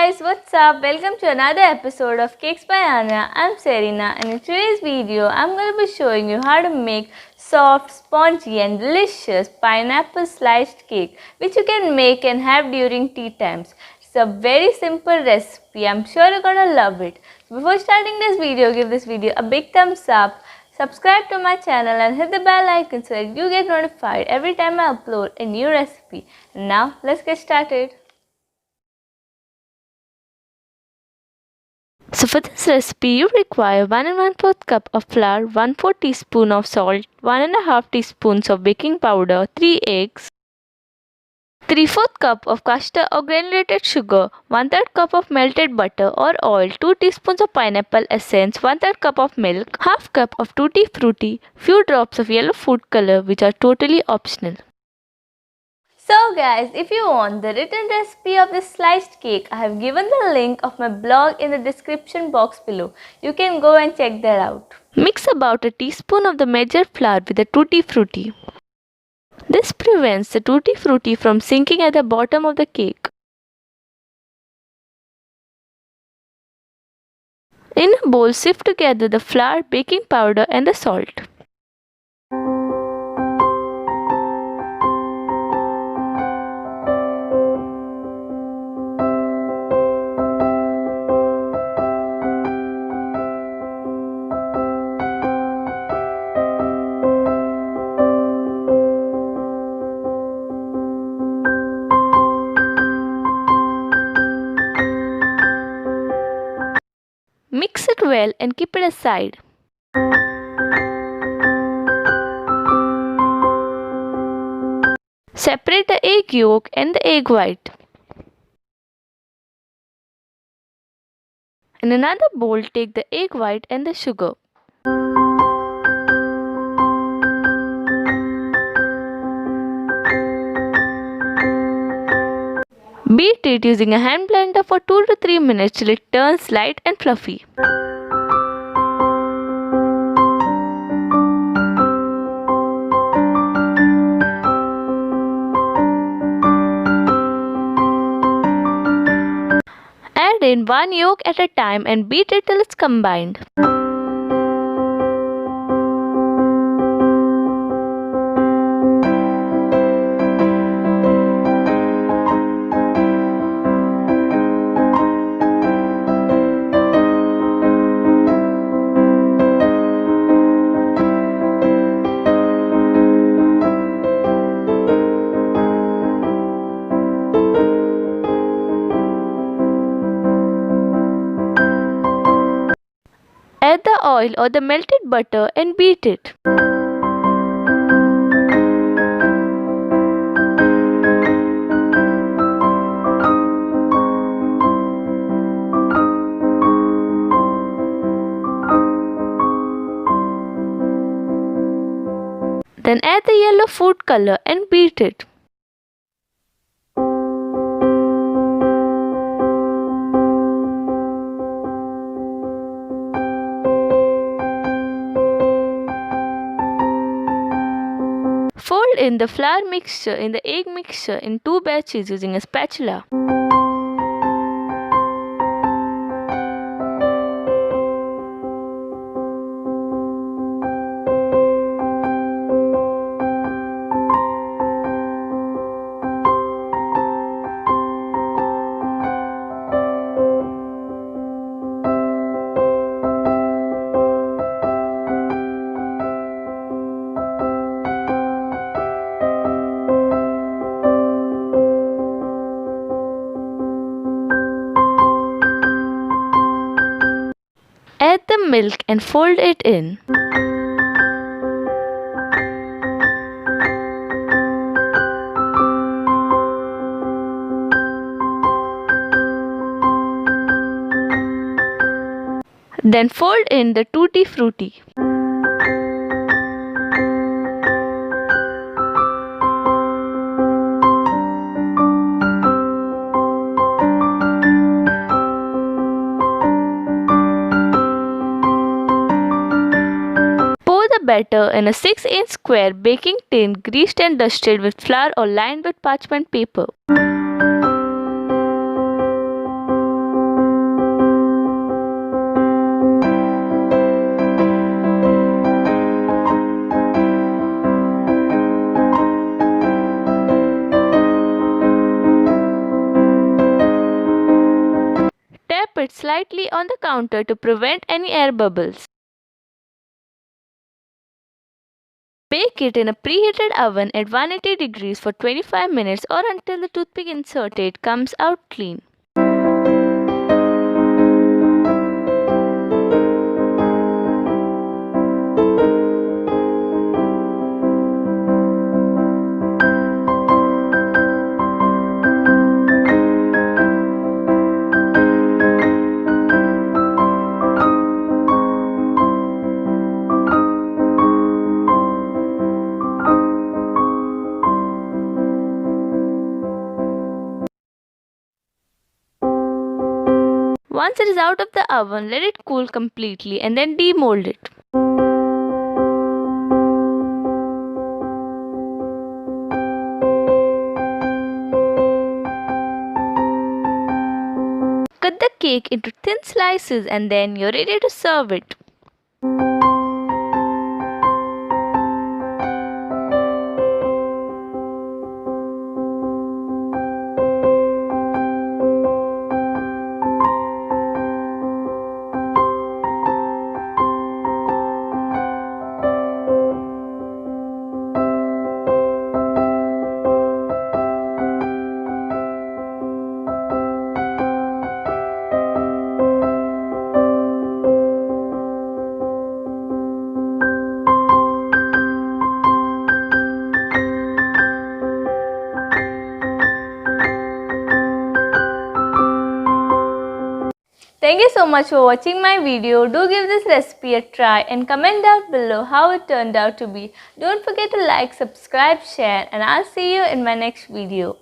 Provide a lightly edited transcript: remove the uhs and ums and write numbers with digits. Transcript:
guys, what's up? Welcome to another episode of Cakes by Anya. I'm Serena, and in today's video I'm going to be showing you how to make soft, spongy and delicious pineapple sliced cake which you can make and have during tea times. It's a very simple recipe. I'm sure you're going to love it. So before starting this video, give this video a big thumbs up. Subscribe to my channel and hit the bell icon so that you get notified every time I upload a new recipe. And now let's get started. So for this recipe, you require 1 and 1/4 cup of flour, 1/4 teaspoon of salt, 1 and a half teaspoons of baking powder, 3 eggs, 3/4 cup of custard or granulated sugar, 1/3 cup of melted butter or oil, 2 teaspoons of pineapple essence, 1/3 cup of milk, half cup of tutti frutti, few drops of yellow food color which are totally optional. So guys, if you want the written recipe of this sliced cake, I have given the link of my blog in the description box below. You can go and check that out. Mix about a teaspoon of the measured flour with the tutti frutti. This prevents the tutti frutti from sinking at the bottom of the cake. In a bowl, sift together the flour, baking powder and the salt. Mix it well and keep it aside. Separate the egg yolk and the egg white. In another bowl, take the egg white and the sugar. Beat it using a hand blender for 2 to 3 minutes till it turns light and fluffy. Add in 1 yolk at a time and beat it till it's combined. Add the oil or the melted butter and beat it. Then add the yellow food color and beat it. Fold in the flour mixture in the egg mixture in 2 batches using a spatula. Add the milk and fold it in. Then fold in the tutti frutti. Batter in a 6-inch square baking tin, greased and dusted with flour or lined with parchment paper. tightly on the counter to prevent any air bubbles. Bake it in a preheated oven at 180 degrees for 25 minutes or until the toothpick inserted comes out clean. Once it is out of the oven, let it cool completely and then demold it. Cut the cake into thin slices and then you're ready to serve it. Thank you so much for watching my video. Do give this recipe a try and comment down below how it turned out to be. Don't forget to like, subscribe, share, and I'll see you in my next video.